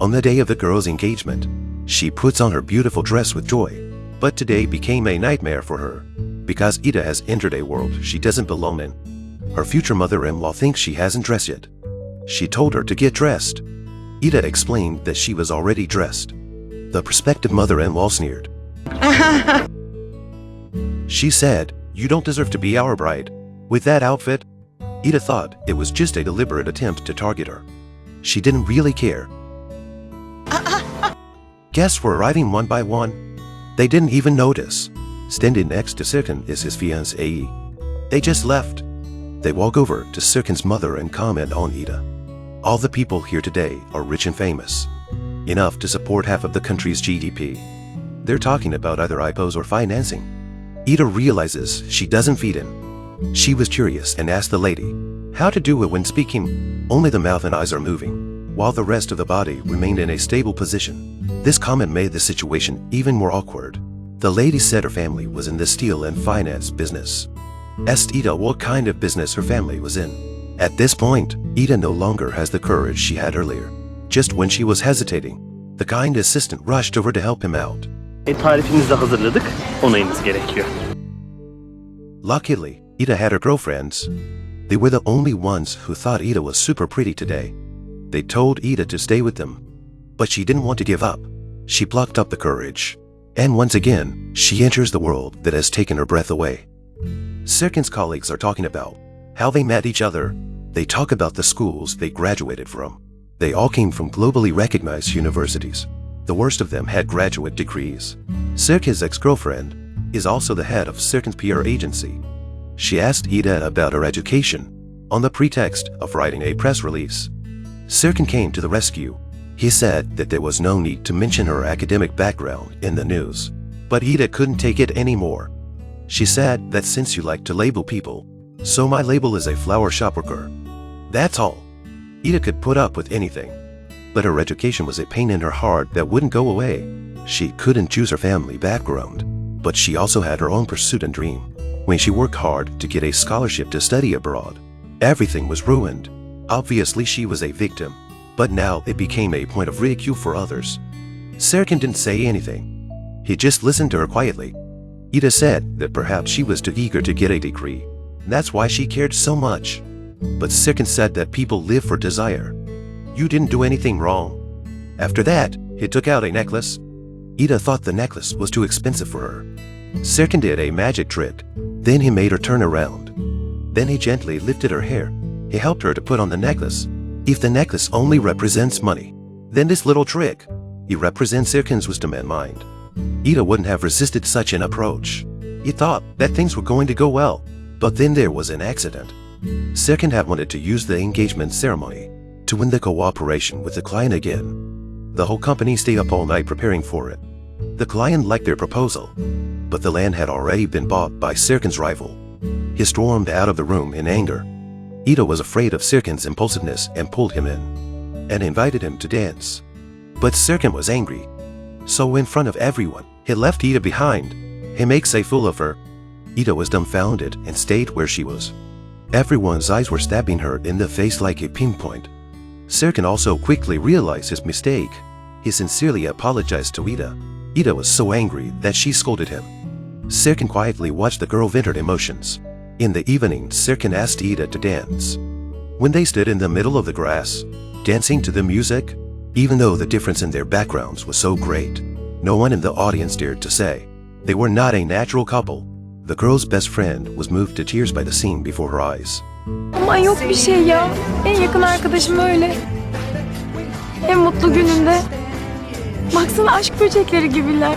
On the day of the girl's engagement, she puts on her beautiful dress with joy. But today became a nightmare for her, because Ida has entered a world she doesn't belong in. Her future mother-in-law thinks she hasn't dressed yet. She told her to get dressed. Ida explained that she was already dressed. The prospective mother-in-law sneered. She said, "You don't deserve to be our bride. With that outfit?" Ida thought it was just a deliberate attempt to target her. She didn't really care. Guests were arriving one by one. They didn't even notice. Standing next to Serkan is his fiancée. They just left. They walk over to Serkan's mother and comment on Ida. All the people here today are rich and famous, enough to support half of the country's GDP. They're talking about either IPOs or financing. Ida realizes she doesn't fit in. She was curious and asked the lady how to do it when speaking. Only the mouth and eyes are moving, while the rest of the body remained in a stable position. This comment made the situation even more awkward. The lady said her family was in the steel and finance business. Asked Ida what kind of business her family was in. At this point, Ida no longer has the courage she had earlier. Just when she was hesitating, the kind assistant rushed over to help him out. Tarifinizi de hazırladık. Onayınız gerekiyor. Luckily, Ida had her girlfriends. They were the only ones who thought Ida was super pretty today. They told Ida to stay with them, but she didn't want to give up. She plucked up the courage. And once again, she enters the world that has taken her breath away. Serkan's colleagues are talking about how they met each other. They talk about the schools they graduated from. They all came from globally recognized universities. The worst of them had graduate degrees. Serkan's ex-girlfriend is also the head of Serkan's PR agency. She asked Ida about her education on the pretext of writing a press release. Serkan came to the rescue. He said that there was no need to mention her academic background in the news. But Ida couldn't take it anymore. She said that since you like to label people, so my label is a flower shop worker. That's all. Ida could put up with anything. But her education was a pain in her heart that wouldn't go away. She couldn't choose her family background, but she also had her own pursuit and dream. When she worked hard to get a scholarship to study abroad, everything was ruined. Obviously she was a victim, but now it became a point of ridicule for others. Serkan didn't say anything. He just listened to her quietly. Ida said that perhaps she was too eager to get a degree. That's why she cared so much. But Serkan said that people live for desire. You didn't do anything wrong. After that, he took out a necklace. Ida thought the necklace was too expensive for her. Serkan did a magic trick. Then he made her turn around. Then he gently lifted her hair. He helped her to put on the necklace. If the necklace only represents money, then this little trick, it represents Serkan's wisdom and mind. Ida wouldn't have resisted such an approach. He thought that things were going to go well, but then there was an accident. Serkan had wanted to use the engagement ceremony to win the cooperation with the client again. The whole company stayed up all night preparing for it. The client liked their proposal, but the land had already been bought by Serkan's rival. He stormed out of the room in anger. Ida was afraid of Serkan's impulsiveness and pulled him in and invited him to dance. But Serkan was angry. So in front of everyone, he left Ida behind. He makes a fool of her. Ida was dumbfounded and stayed where she was. Everyone's eyes were stabbing her in the face like a pinpoint. Serkan also quickly realized his mistake. He sincerely apologized to Ida. Ida was so angry that she scolded him. Serkan quietly watched the girl vent her emotions. In the evening, Serkan asked Ida to dance. When they stood in the middle of the grass, dancing to the music, even though the difference in their backgrounds was so great, no one in the audience dared to say they were not a natural couple. The girl's best friend was moved to tears by the scene before her eyes. Ama yok bir şey ya. En yakın arkadaşım öyle. En mutlu gününde. Baksana aşk böcekleri gibiler.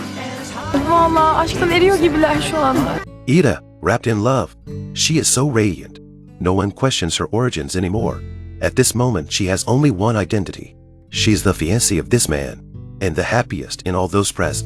Vallahi aşktan eriyor gibiler şu anda. Ida, wrapped in love. She is so radiant. No one questions her origins anymore. At this moment, she has only one identity. She's the fiancée of this man, and the happiest in all those present.